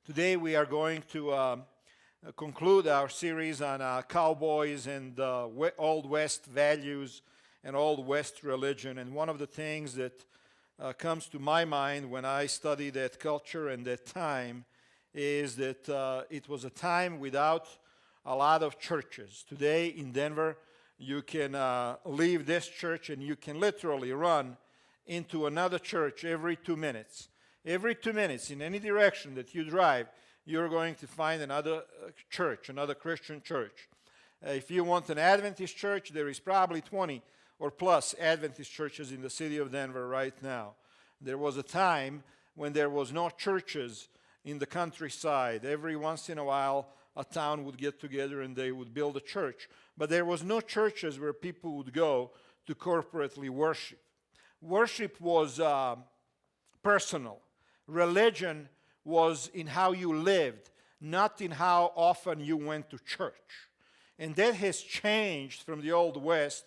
Today we are going to conclude our series on cowboys and Old West values and Old West religion. And one of the things that comes to my mind when I study that culture and that time is that it was a time without a lot of churches. Today in Denver, you can leave this church and you can literally run into another church every 2 minutes. Every 2 minutes, in any direction that you drive, you're going to find another church, another Christian church. If you want an Adventist church, there is probably 20 or plus Adventist churches in the city of Denver right now. There was a time when there was no churches in the countryside. Every once in a while, a town would get together and they would build a church. But there was no churches where people would go to corporately worship. Worship was personal. Religion was in how you lived, not in how often you went to church. And that has changed from the Old West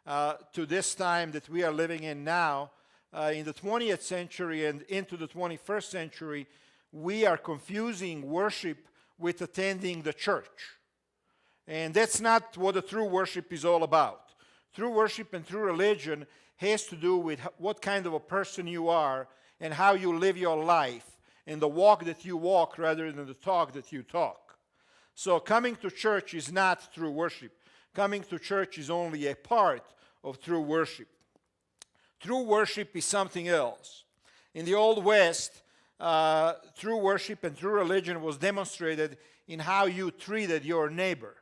to this time that we are living in now. In the 20th century and into the 21st century, we are confusing worship with attending the church. And that's not what a true worship is all about. True worship and true religion has to do with what kind of a person you are and how you live your life, and the walk that you walk rather than the talk that you talk. So coming to church is not true worship. Coming to church is only a part of true worship. True worship is something else. In the Old West, true worship and true religion was demonstrated in how you treated your neighbor.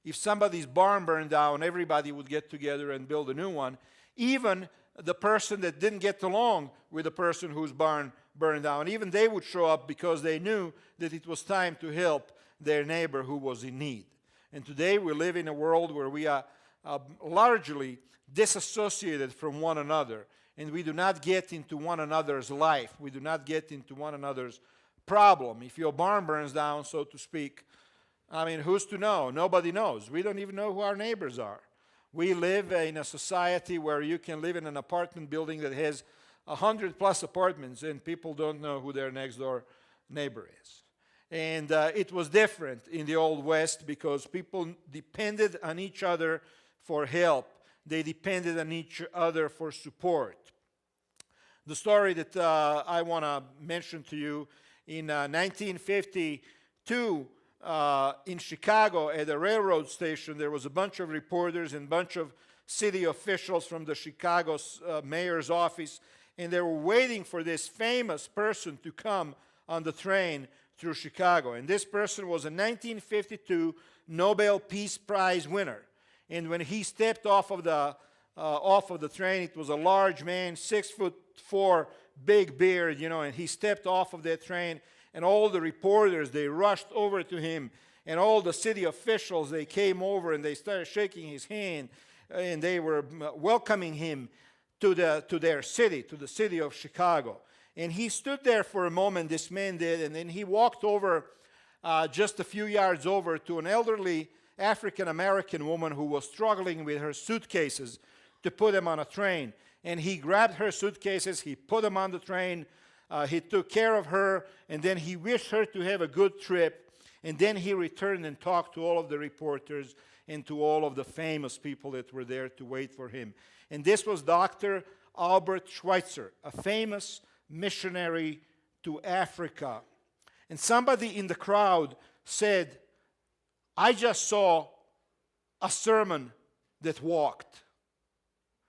If somebody's barn burned down, everybody would get together and build a new one. Even the person that didn't get along with the person whose barn burned down, even they would show up because they knew that it was time to help their neighbor who was in need. And today we live in a world where we are largely disassociated from one another, and we do not get into one another's life. We do not get into one another's problem. If your barn burns down, so to speak, who's to know? Nobody knows. We don't even know who our neighbors are. We live in a society where you can live in an apartment building that has 100 plus apartments and people don't know who their next door neighbor is. And it was different in the Old West because people depended on each other for help. They depended on each other for support. The story that I want to mention to you, in 1952, in Chicago at a railroad station, there was a bunch of reporters and a bunch of city officials from the Chicago mayor's office, and they were waiting for this famous person to come on the train through Chicago. And this person was a 1952 Nobel Peace Prize winner. And when he stepped off of the train, it was a large man, 6'4", big beard, and he stepped off of that train. And all the reporters, they rushed over to him. And all the city officials, they came over and they started shaking his hand. And they were welcoming him to their city, to the city of Chicago. And he stood there for a moment, this man did, and then he walked over just a few yards over to an elderly African-American woman who was struggling with her suitcases to put them on a train. And he grabbed her suitcases, he put them on the train, he took care of her, and then he wished her to have a good trip. And then he returned and talked to all of the reporters and to all of the famous people that were there to wait for him. And this was Dr. Albert Schweitzer, a famous missionary to Africa. And somebody in the crowd said, "I just saw a sermon that walked."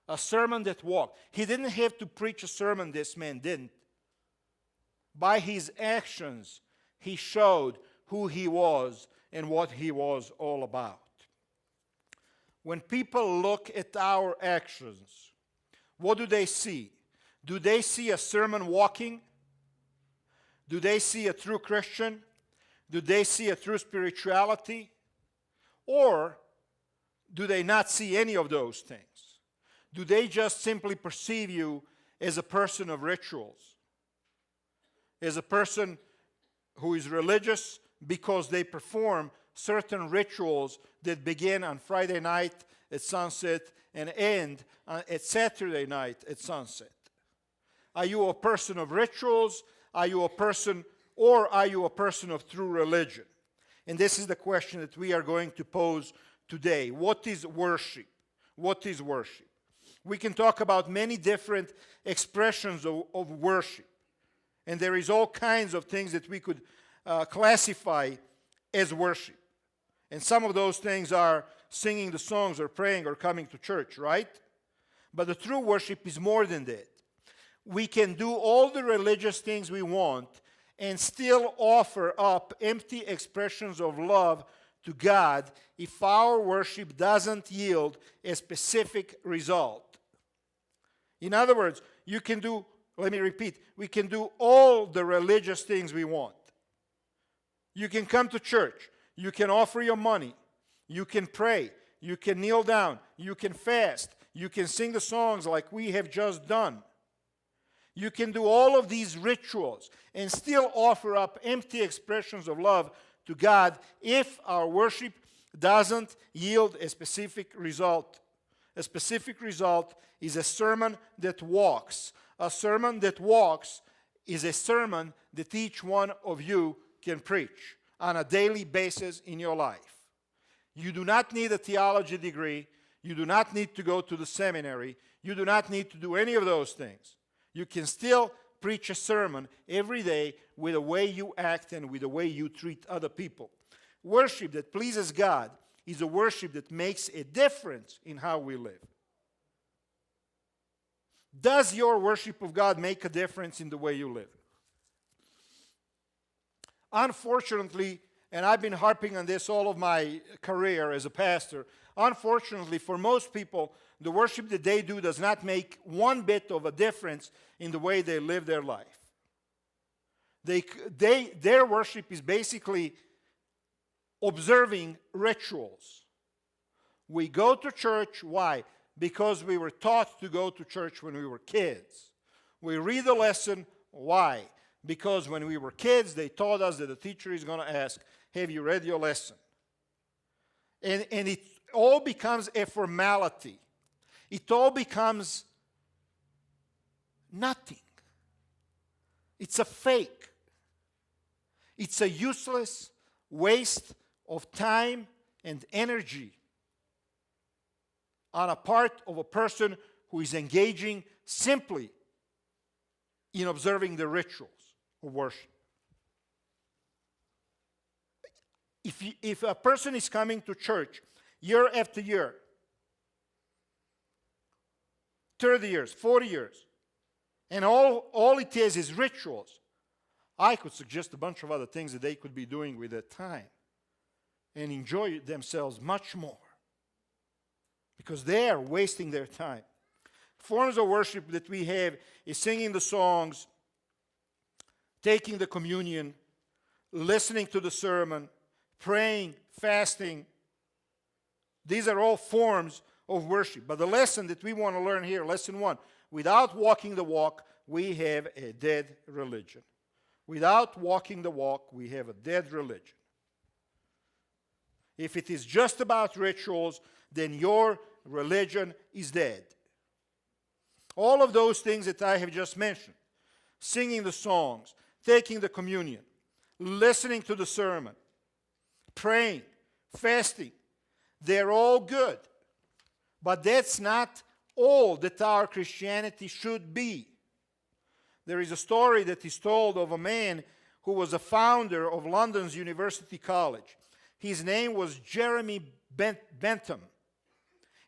A sermon that walked. He didn't have to preach a sermon, this man didn't. By his actions, he showed who he was and what he was all about. When people look at our actions, what do they see? Do they see a sermon walking? Do they see a true Christian? Do they see a true spirituality? Or do they not see any of those things? Do they just simply perceive you as a person of rituals? As a person who is religious because they perform certain rituals that begin on Friday night at sunset and end at Saturday night at sunset? Are you a person of rituals? Are you a person or are you a person of true religion? And this is the question that we are going to pose today. What is worship? What is worship? We can talk about many different expressions of worship. And there is all kinds of things that we could classify as worship. And some of those things are singing the songs or praying or coming to church, right? But the true worship is more than that. We can do all the religious things we want and still offer up empty expressions of love to God if our worship doesn't yield a specific result. In other words, you can do, let me repeat, we can do all the religious things we want. You can come to church. You can offer your money. You can pray. You can kneel down. You can fast. You can sing the songs like we have just done. You can do all of these rituals and still offer up empty expressions of love to God if our worship doesn't yield a specific result. A specific result is a sermon that walks. A sermon that walks is a sermon that each one of you can preach on a daily basis in your life. You do not need a theology degree. You do not need to go to the seminary. You do not need to do any of those things. You can still preach a sermon every day with the way you act and with the way you treat other people. Worship that pleases God is a worship that makes a difference in how we live. Does your worship of God make a difference in the way you live? Unfortunately, and I've been harping on this all of my career as a pastor, unfortunately for most people, the worship that they do does not make one bit of a difference in the way they live their life. Their worship is basically observing rituals. We go to church, why? Because we were taught to go to church when we were kids. We read a lesson, why? Because when we were kids, they taught us that the teacher is going to ask, have you read your lesson? And it all becomes a formality. It all becomes nothing. It's a fake. It's a useless waste of time and energy on a part of a person who is engaging simply in observing the rituals of worship. If a person is coming to church year after year, 30 years, 40 years, and all it is rituals, I could suggest a bunch of other things that they could be doing with their time and enjoy themselves much more because they are wasting their time. Forms of worship that we have is singing the songs, taking the communion, listening to the sermon, praying, fasting. These are all forms of worship. But the lesson that we want to learn here, lesson 1, without walking the walk, we have a dead religion. Without walking the walk, we have a dead religion. If it is just about rituals, then your religion is dead. All of those things that I have just mentioned, singing the songs, taking the communion, listening to the sermon, praying, fasting, they're all good. But that's not all that our Christianity should be. There is a story that is told of a man who was a founder of London's University College. His name was Jeremy Bentham.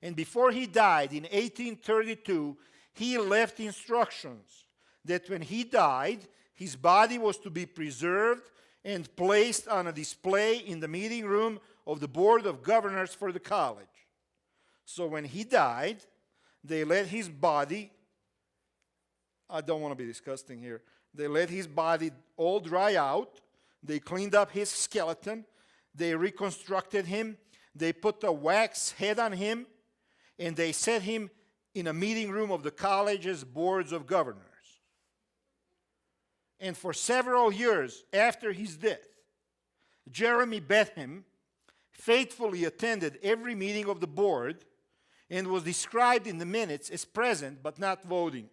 And before he died in 1832, he left instructions that when he died, his body was to be preserved and placed on a display in the meeting room of the Board of Governors for the college. So when he died, they let his body, I don't want to be disgusting here, they let his body all dry out, they cleaned up his skeleton, they reconstructed him, they put a wax head on him, and they set him in a meeting room of the college's boards of governors. And for several years after his death, Jeremy Bentham faithfully attended every meeting of the board and was described in the minutes as present but not voting.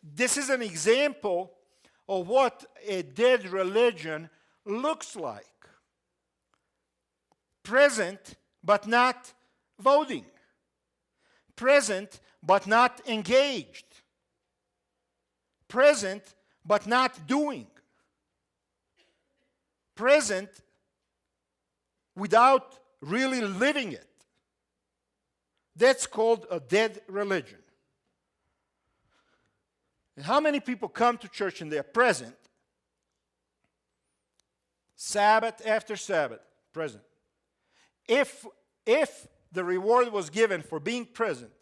This is an example of what a dead religion looks like. Present, but not voting. Present, but not engaged. Present, but not doing. Present without really living it. That's called a dead religion. And how many people come to church and they're present? Sabbath after Sabbath, present. If the reward was given for being present,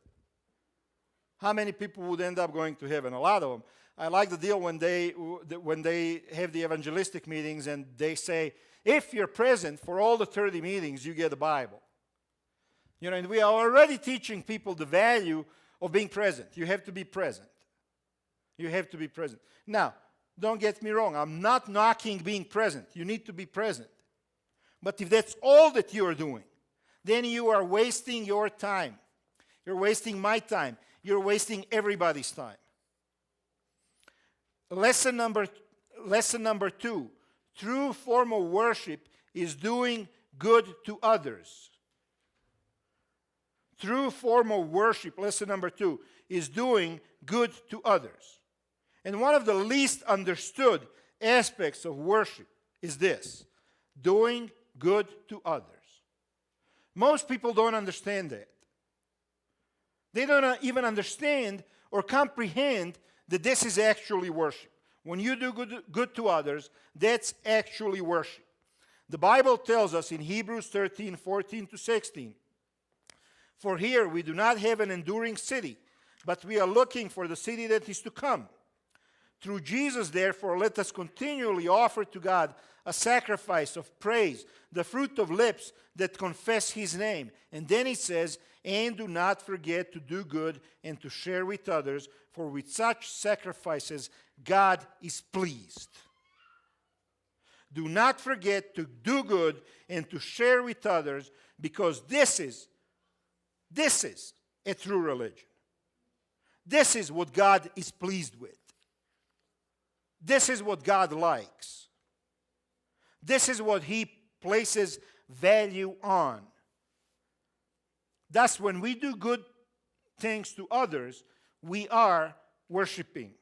how many people would end up going to heaven? A lot of them. I like the deal when they have the evangelistic meetings and they say, if you're present for all the 30 meetings, you get a Bible. You know, and we are already teaching people the value of being present. You have to be present. You have to be present. Now, don't get me wrong. I'm not knocking being present. You need to be present. But if that's all that you are doing, then you are wasting your time. You're wasting my time. You're wasting everybody's time. Lesson number 2. True form of worship is doing good to others. True form of worship, lesson number 2, is doing good to others. And one of the least understood aspects of worship is this: doing good to others. Most people don't understand that. They don't even understand or comprehend that this is actually worship. When you do good to others, that's actually worship. The Bible tells us in Hebrews 13:14-16, for here we do not have an enduring city, but we are looking for the city that is to come. Through Jesus, therefore, let us continually offer to God a sacrifice of praise, the fruit of lips that confess His name. And then it says, and do not forget to do good and to share with others, for with such sacrifices God is pleased. Do not forget to do good and to share with others, because this is a true religion. This is what God is pleased with. This is what God likes. This is what He places value on. Thus, when we do good things to others, we are worshiping.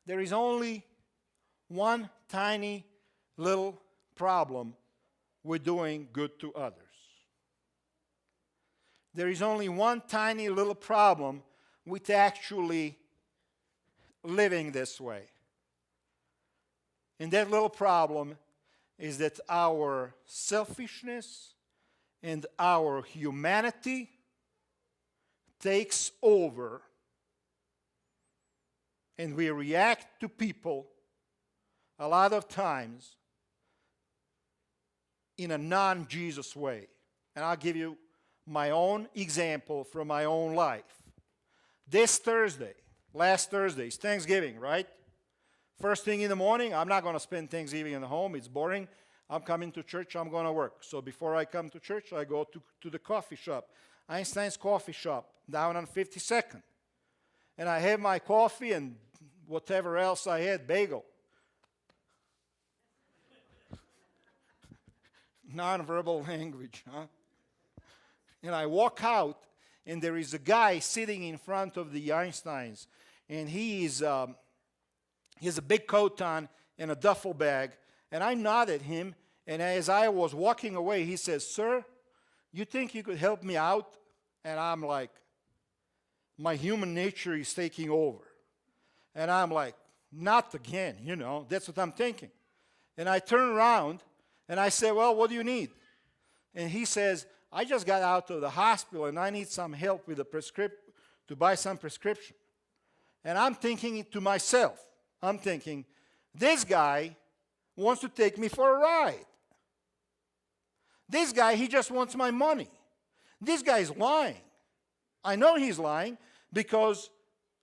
There is only one tiny little problem with doing good to others. There is only one tiny little problem with actually living this way. And that little problem is that our selfishness and our humanity takes over, and we react to people a lot of times in a non-Jesus way. And I'll give you my own example from my own life. This Thursday, last Thursday, is Thanksgiving, right? First thing in the morning, I'm not going to spend Thanksgiving in the home. It's boring. I'm coming to church. I'm going to work. So before I come to church, I go to the coffee shop, Einstein's Coffee Shop, down on 52nd. And I have my coffee and whatever else I had, bagel. Non-verbal language, huh? And I walk out, and there is a guy sitting in front of the Einsteins, and he has a big coat on and a duffel bag, and I nod at him, and as I was walking away, he says, "Sir, you think you could help me out?" And I'm like, my human nature is taking over. And I'm like, not again, that's what I'm thinking. And I turn around, and I say, "Well, what do you need?" And he says, "I just got out of the hospital, and I need some help with to buy some prescription." And I'm thinking to myself, this guy wants to take me for a ride. This guy, he just wants my money. This guy is lying. I know he's lying because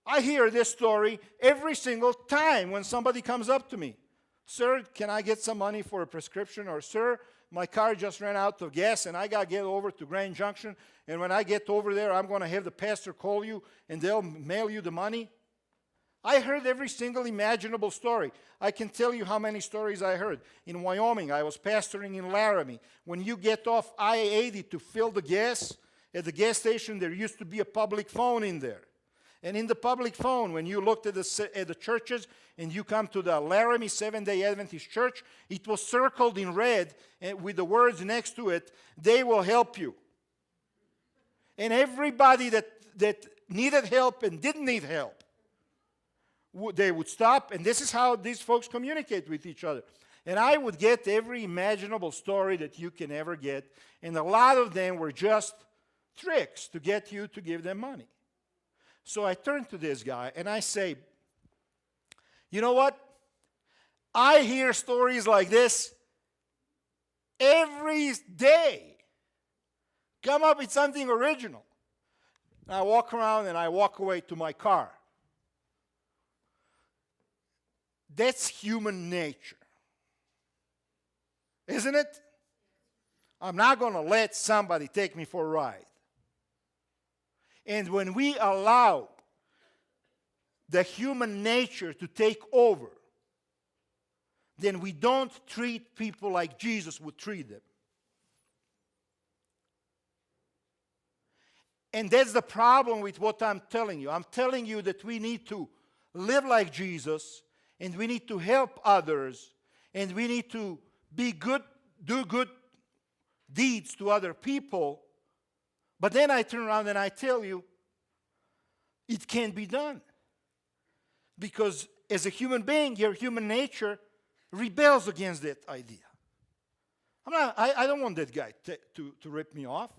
I hear this story every single time when somebody comes up to me. "Sir, can I get some money for a prescription?" Or, "Sir, my car just ran out of gas and I got to get over to Grand Junction. And when I get over there, I'm going to have the pastor call you and they'll mail you the money. I heard every single imaginable story. I can tell you how many stories I heard. In Wyoming, I was pastoring in Laramie. When you get off I-80 to fill the gas, at the gas station, there used to be a public phone in there. And in the public phone, when you looked at the churches and you come to the Laramie Seventh-day Adventist Church, it was circled in red and with the words next to it, "They will help you." And everybody that needed help and didn't need help, they would stop, and this is how these folks communicate with each other. And I would get every imaginable story that you can ever get, and a lot of them were just tricks to get you to give them money. So I turned to this guy and I say, "You know what? I hear stories like this every day. Come up with something original." And I walk around and I walk away to my car. That's human nature, isn't it? I'm not going to let somebody take me for a ride. And when we allow the human nature to take over, then we don't treat people like Jesus would treat them. And that's the problem with what I'm telling you. I'm telling you that we need to live like Jesus, and we need to help others, and we need to be good, do good deeds to other people. But then I turn around and I tell you, it can't be done. Because as a human being, your human nature rebels against that idea. I don't want that guy to rip me off.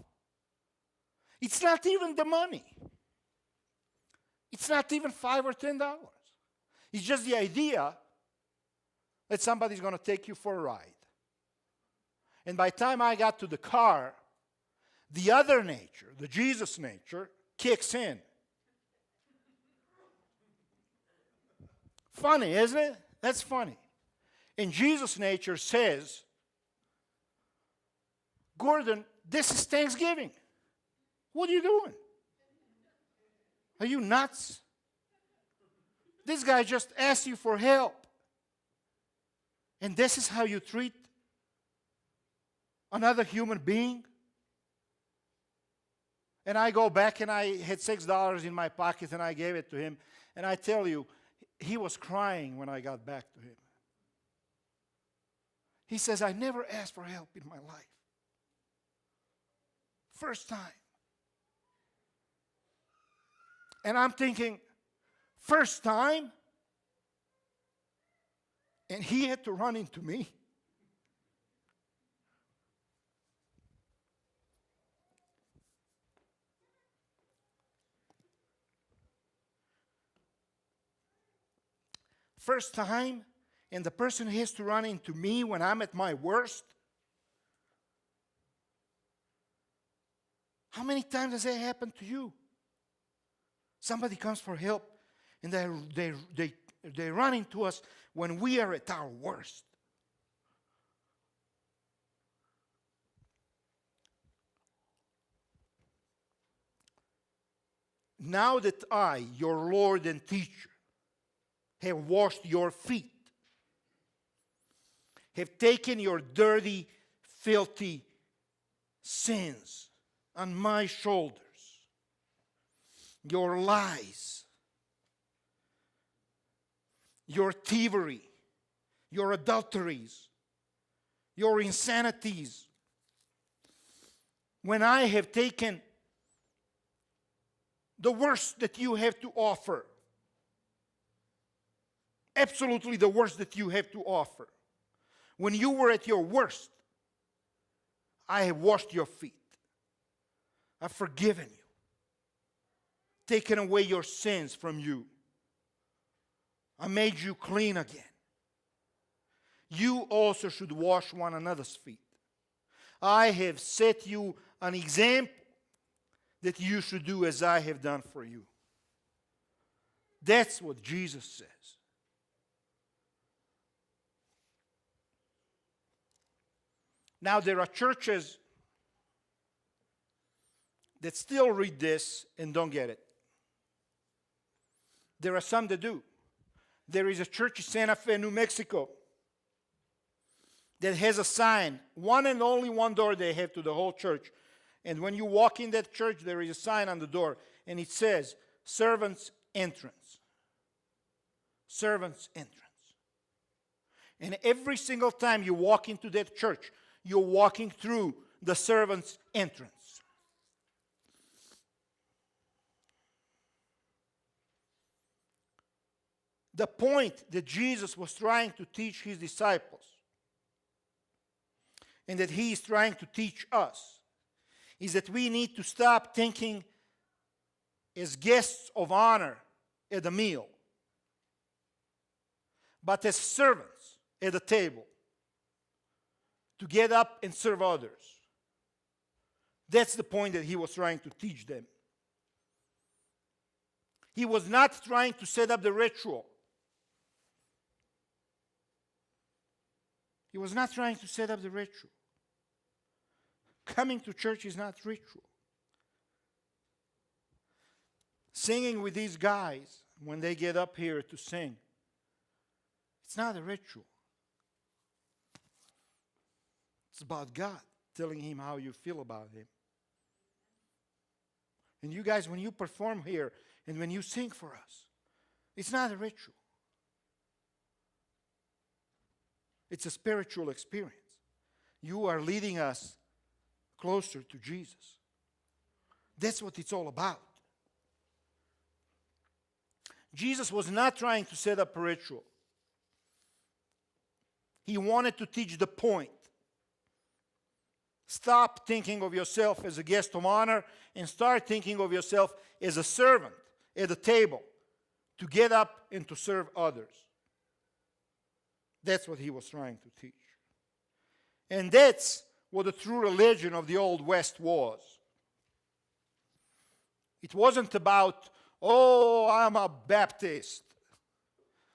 It's not even the money. It's not even $5 or $10. It's just the idea that somebody's going to take you for a ride. And by the time I got to the car, the other nature, the Jesus nature, kicks in. Funny, isn't it? That's funny. And Jesus nature says, "Gordon, this is Thanksgiving. What are you doing? Are you nuts? This guy just asked you for help. And this is how you treat another human being?" And I go back and I had $6 in my pocket and I gave it to him. And I tell you, he was crying when I got back to him. He says, "I never asked for help in my life. First time." And I'm thinking, first time? And he had to run into me? First time, and the person has to run into me when I'm at my worst? How many times does that happen to you? Somebody comes for help, and they run into us when we are at our worst. Now that I, your Lord and teacher, have washed your feet, have taken your dirty, filthy sins on my shoulders, your lies, your thievery, your adulteries, your insanities, when I have taken the worst that you have to offer, absolutely the worst that you have to offer, when you were at your worst, I have washed your feet. I've forgiven you, taken away your sins from you. I made you clean again. You also should wash one another's feet. I have set you an example that you should do as I have done for you. That's what Jesus says. Now, there are churches that still read this and don't get it. There are some that do. There is a church in Santa Fe, New Mexico, that has a sign, one and only one door they have to the whole church. And when you walk in that church, there is a sign on the door, and it says, Servants Entrance. Servants Entrance. And every single time you walk into that church, you're walking through the servants' entrance. The point that Jesus was trying to teach his disciples, and that he is trying to teach us, is that we need to stop thinking as guests of honor at the meal, but as servants at the table, to get up and serve others. That's the point that he was trying to teach them. He was not trying to set up the ritual. He was not trying to set up the ritual. Coming to church is not ritual. Singing with these guys when they get up here to sing, it's not a ritual. It's about God telling him how you feel about him. And you guys, when you perform here and when you sing for us, it's not a ritual. It's a spiritual experience. You are leading us closer to Jesus. That's what it's all about. Jesus was not trying to set up a ritual. He wanted to teach the point. Stop thinking of yourself as a guest of honor and start thinking of yourself as a servant at the table to get up and to serve others. That's what he was trying to teach. And that's what the true religion of the Old West was. It wasn't about, oh, I'm a Baptist.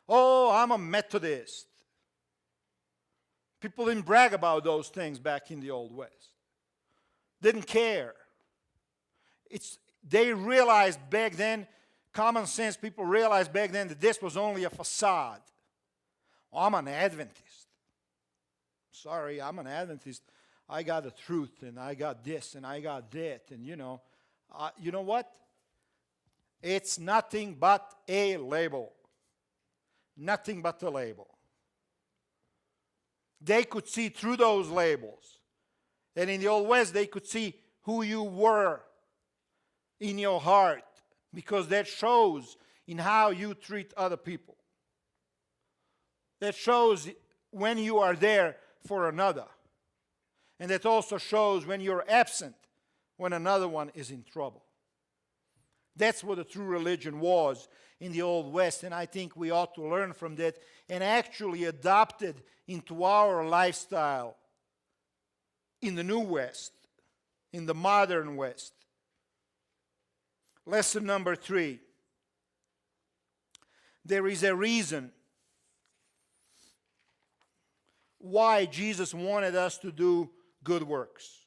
Oh, I'm a Methodist. People didn't brag about those things back in the Old West. Didn't care. They realized back then, common sense people realized back then that this was only a facade. Oh, I'm an Adventist. Sorry, I'm an Adventist. I got the truth, and I got this, and I got that, and you know what? It's nothing but a label. Nothing but a label. They could see through those labels. And in the Old West, they could see who you were in your heart, because that shows in how you treat other people. That shows when you are there for another. And that also shows when you're absent, when another one is in trouble. That's what the true religion was in the Old West, and I think we ought to learn from that and actually adopt it into our lifestyle in the New West, in the modern West. Lesson number 3. There is a reason why Jesus wanted us to do good works.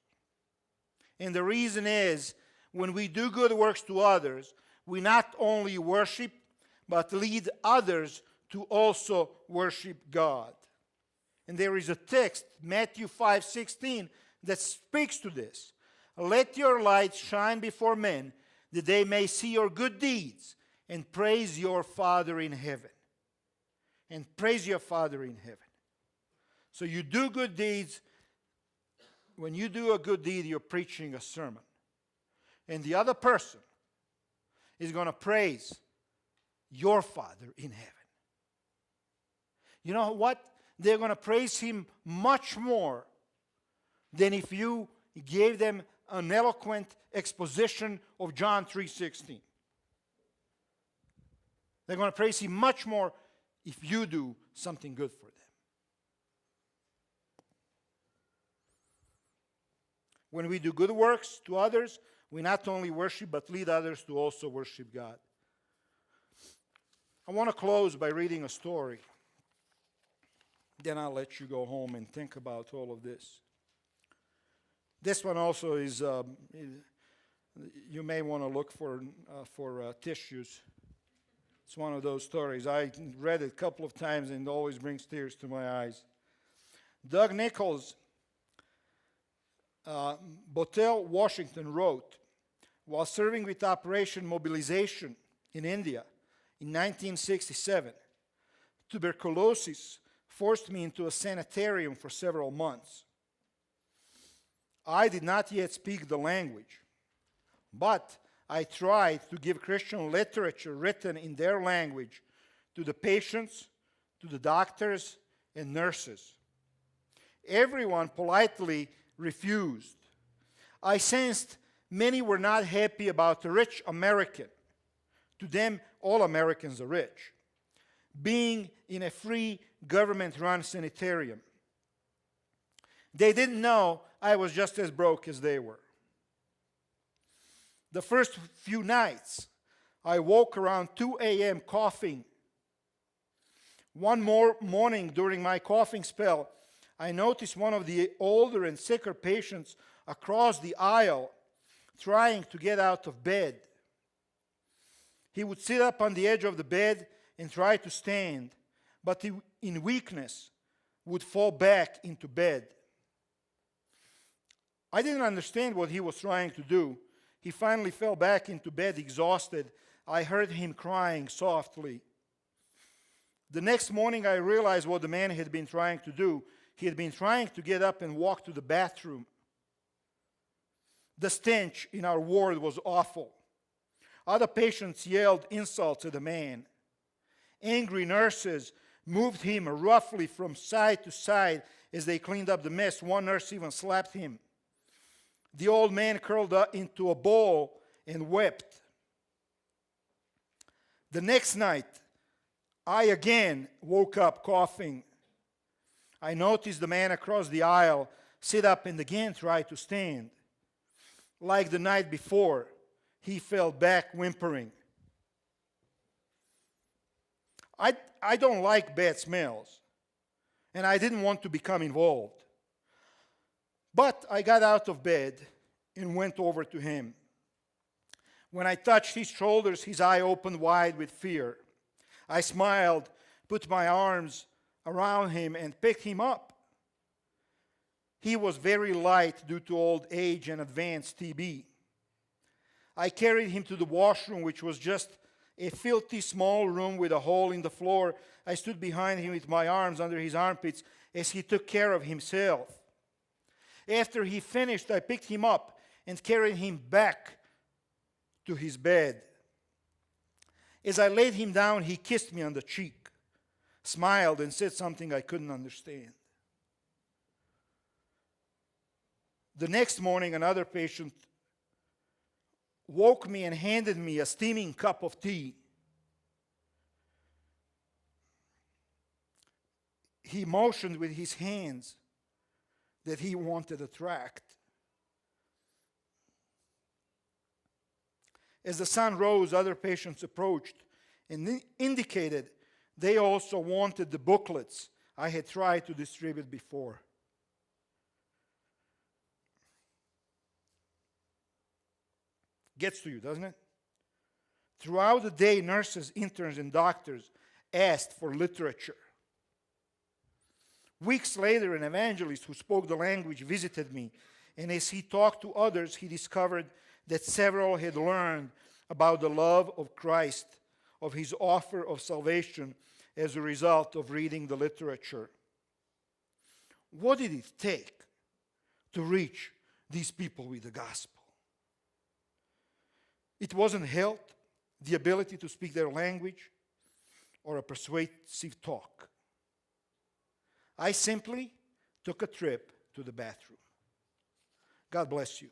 And the reason is, when we do good works to others, we not only worship, but lead others to also worship God. And there is a text, Matthew 5:16, that speaks to this. Let your light shine before men, that they may see your good deeds and praise your Father in heaven. And praise your Father in heaven. So you do good deeds. When you do a good deed, you're preaching a sermon. And the other person is going to praise your Father in heaven. You know what? They're going to praise him much more than if you gave them an eloquent exposition of John 3:16. They're going to praise him much more if you do something good for them. When we do good works to others, we not only worship, but lead others to also worship God. I want to close by reading a story. Then I'll let you go home and think about all of this. This one also is, you may want to look for tissues. It's one of those stories. I read it a couple of times and it always brings tears to my eyes. Doug Nichols, Bothell, Washington, wrote, while serving with Operation Mobilization in India in 1967, tuberculosis forced me into a sanitarium for several months. I did not yet speak the language, but I tried to give Christian literature written in their language to the patients, to the doctors, and nurses. Everyone politely refused. I sensed many were not happy about the rich American. To them, all Americans are rich, being in a free government-run sanitarium. They didn't know I was just as broke as they were. The first few nights, I woke around 2 a.m. coughing. One more morning during my coughing spell, I noticed one of the older and sicker patients across the aisle trying to get out of bed. He would sit up on the edge of the bed and try to stand, but he, in weakness, would fall back into bed. I didn't understand what he was trying to do. He finally fell back into bed exhausted. I heard him crying softly. The next morning, I realized what the man had been trying to do. He had been trying to get up and walk to the bathroom. The stench in our ward was awful. Other patients yelled insults at the man. Angry nurses moved him roughly from side to side as they cleaned up the mess. One nurse even slapped him. The old man curled up into a ball and wept. The next night, I again woke up coughing. I noticed the man across the aisle sit up and again try to stand. Like the night before, he fell back whimpering. I don't like bad smells, and I didn't want to become involved. But I got out of bed and went over to him. When I touched his shoulders, his eye opened wide with fear. I smiled, put my arms around him, and picked him up. He was very light due to old age and advanced TB. I carried him to the washroom, which was just a filthy small room with a hole in the floor. I stood behind him with my arms under his armpits as he took care of himself. After he finished, I picked him up and carried him back to his bed. As I laid him down, he kissed me on the cheek, smiled, and said something I couldn't understand. The next morning, another patient woke me and handed me a steaming cup of tea. He motioned with his hands that he wanted a tract. As the sun rose, other patients approached and indicated they also wanted the booklets I had tried to distribute before. Gets to you, doesn't it? Throughout the day, nurses, interns, and doctors asked for literature. Weeks later, an evangelist who spoke the language visited me, and as he talked to others, he discovered that several had learned about the love of Christ, of his offer of salvation as a result of reading the literature. What did it take to reach these people with the gospel? It wasn't health, the ability to speak their language, or a persuasive talk. I simply took a trip to the bathroom. God bless you.